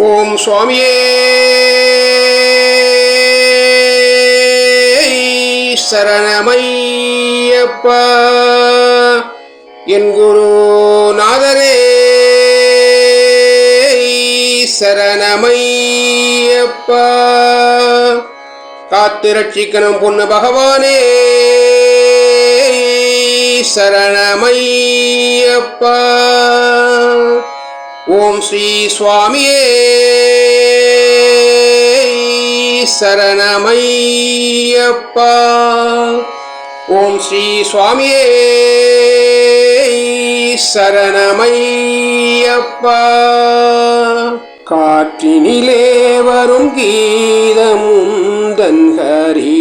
ஓம் சுவாமியே சரணமையப்பா. என் குருநாதரே சரணமையப்பா. காத்து ரட்சிக்கணும் பொண்ணு பகவானே சரணமையப்பா. ஓம் ஸ்ரீ சுவாமியே சரணமையப்பா. ஓம் ஸ்ரீ சுவாமியே சரணமையப்பா. காற்றினிலே வரும் கீதமுந்தன் ஹரிவராசனம்.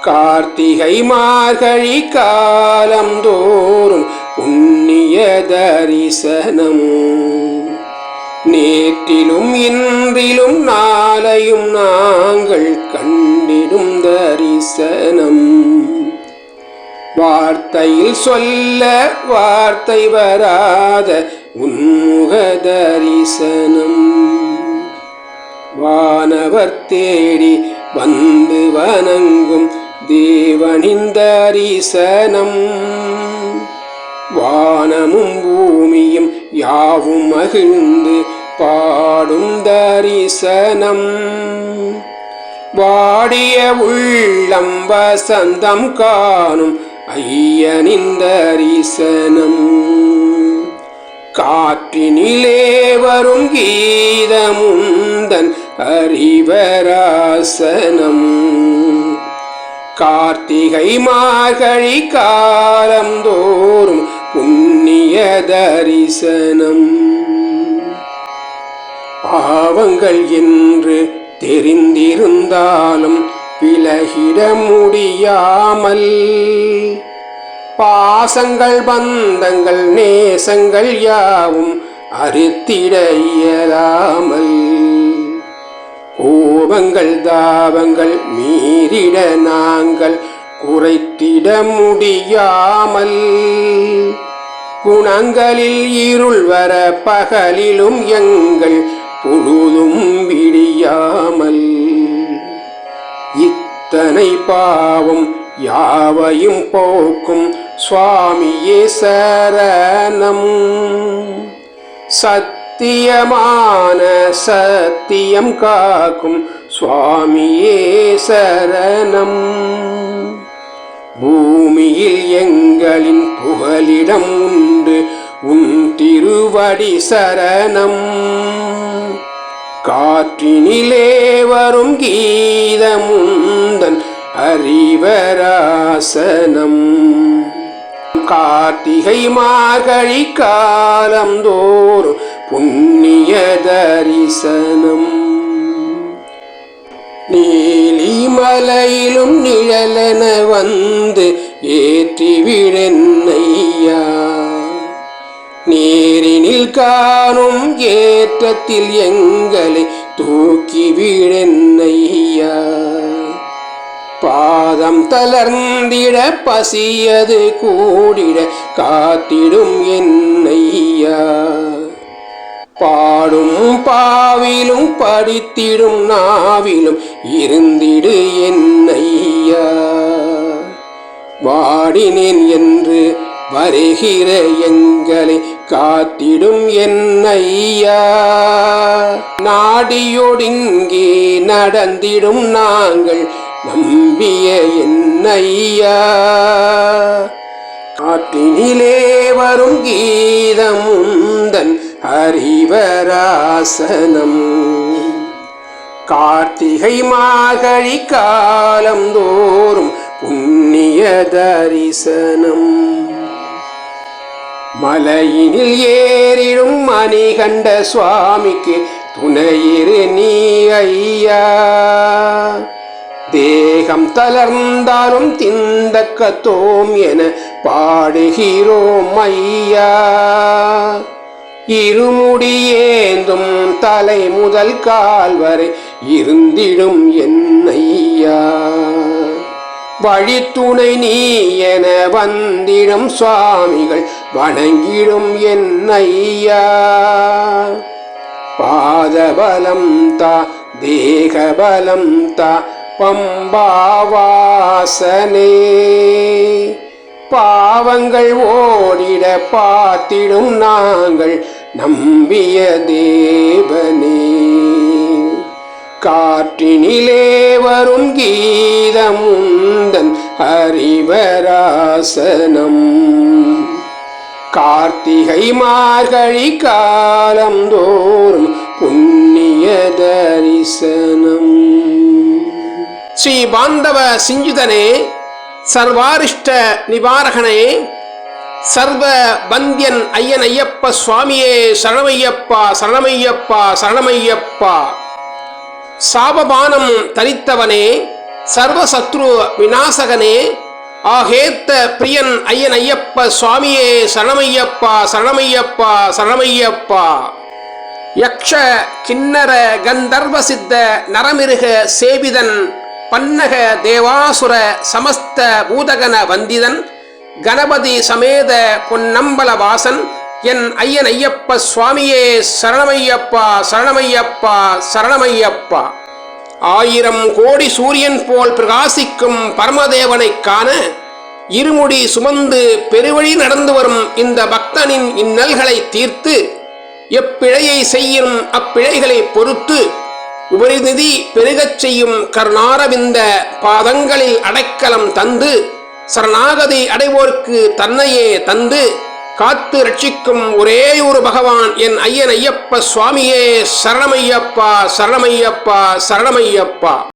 கார்த்திகை மார்கழி காலம் தோறும் புண்ணிய தரிசனம். நேற்றிலும் இன்றிலும் நாளையும் நாங்கள் கண்டிடும் தரிசனம். வார்த்தையில் சொல்ல வார்த்தை வராத உன்முக தரிசனம். வானவர் தேடி வந்து வணங்கும் தேவனின் தரிசனம். வானமும் பூமியும் யாவும் மகிழ்ந்து பாடும் தரிசனம். வாடிய உள்ளம் வசந்தம் காணும் ஐயனின் தரிசனம். காற்றினிலே வரும் கீதமுந்தன் ஹரிவராசனம். கார்த்திகை மார்கழி காலம் தோறும் புண்ணிய தரிசனம். பாவங்கள் என்று தெரிந்திருந்தாலும் விலகிட முடியாமல், பாசங்கள் பந்தங்கள் நேசங்கள் யாவும் அறுத்திட இயலாமல், கோபங்கள் தாபங்கள் மீறிட நாங்கள் குறைத்திட முடியாமல், குணங்களில் இருள் வர பகலிலும் எங்கள் பொழுதும் விடியாமல், இத்தனை பாவம் யாவையும் போக்கும் சுவாமியே சரணம். சத்தியமான சத்தியம் காக்கும் சுவாமியே சரணம். பூமியில் எங்களின் புகலிடம் உண்டு உன் திருவடி சரணம். காற்றினிலே வரும் கீதமுந்தன் ஹரிவராசனம். கார்த்திகை மார்கழி காலம் தோறும் புண்ணிய தரிசனம். நீலிமலையிலும் நிழலென வந்து ஏற்றிவிடென்னையா. நேரினில் காணும் ஏற்றத்தில் எங்களை தூக்கிவிடென்னையா. பாதம் தளர்ந்திட பசியது கூடிட காத்திடும் என்னையா. பாடும் பாவிலும் படித்திடும் நாவிலும் இருந்திடு என்னையா. வாடினேன் என்று வருகிற எங்களை காத்திடும் என்னையா. நாடியோடிங்கே நடந்திடும் நாங்கள் நம்பிய என்னையா. காற்றினிலே வரும் கீதமுந்தன் ஹரிவராசனம். கார்த்திகை மார்கழி காலம் தோறும் புண்ணிய தரிசனம். மலையினில் ஏறிடும் மணிகண்ட சுவாமிக்கு துணையிரு நீ ஐயா. தேகம் தளர்ந்தாலும் திண்டக்கத்தோம் என பாடுகிறோம் ஐயா. இருமுடியேந்தும் தலை முதல் கால் வரை இருந்திடும் என்னையா. வழித்துணை நீ என வந்திடும் சுவாமிகள் வணங்கிடும் என் ஐயா. பாதபலம் தா தேகபலம் தா பம்பாவாசனே. பாவங்கள் ஓடிட பார்த்திடும் நாங்கள் நம்பிய தேவனே. காற்றினிலே வரும் கீதமுந்தன் ஹரிவராசனம். கார்த்திகை மார்கழி காலம் தோறும் புண்ணிய தரிசனம். ஸ்ரீ பாந்தவ சிஞ்சுதனே, சர்வாரிஷ்ட நிவாரகனே, சர்வ பந்தியன் ஐயன் ஐயப்ப சுவாமியே சரணமையப்பா சரணமையப்பா சரணமையப்பா. சாபபானம் தரித்தவனே, சர்வசத்ரு விநாசகனே, ஆகேத்த பிரியன் ஐயன் ஐயப்ப சுவாமியே சரணமையப்பா சரணமையப்பா சரணமையப்பா. யக்ஷ கிண்ணர கந்தர்வ சித்த நரமிருக சேவிதன் பன்னக தேவாசுர சமஸ்த பூதகன வந்திதன் கணபதி சமேத பொன்னம்பல வாசன் என் ஐயன் ஐயப்ப சுவாமியே சரணமையப்பா சரணமையப்பா சரணமையப்பா. 1000 கோடி சூரியன் போல் பிரகாசிக்கும் பரமதேவனைக் காண இருமுடி சுமந்து பெருவழி நடந்து வரும் இந்த பக்தனின் இன்னல்களை தீர்த்து எப்பிழையை செய்யும் அப்பிழைகளை பொறுத்து உபரிநிதி பெருகச் செய்யும் கருணாரவிந்த பாதங்களில் அடைக்கலம் தந்து சரணாகதி அடைவோர்க்கு தன்னையே தந்து காத்து ரட்சிக்கும் ஒரே ஒரு பகவான் என் ஐயன் ஐயப்ப சுவாமியே சரணமையப்பா சரணமையப்பா சரணமையப்பா.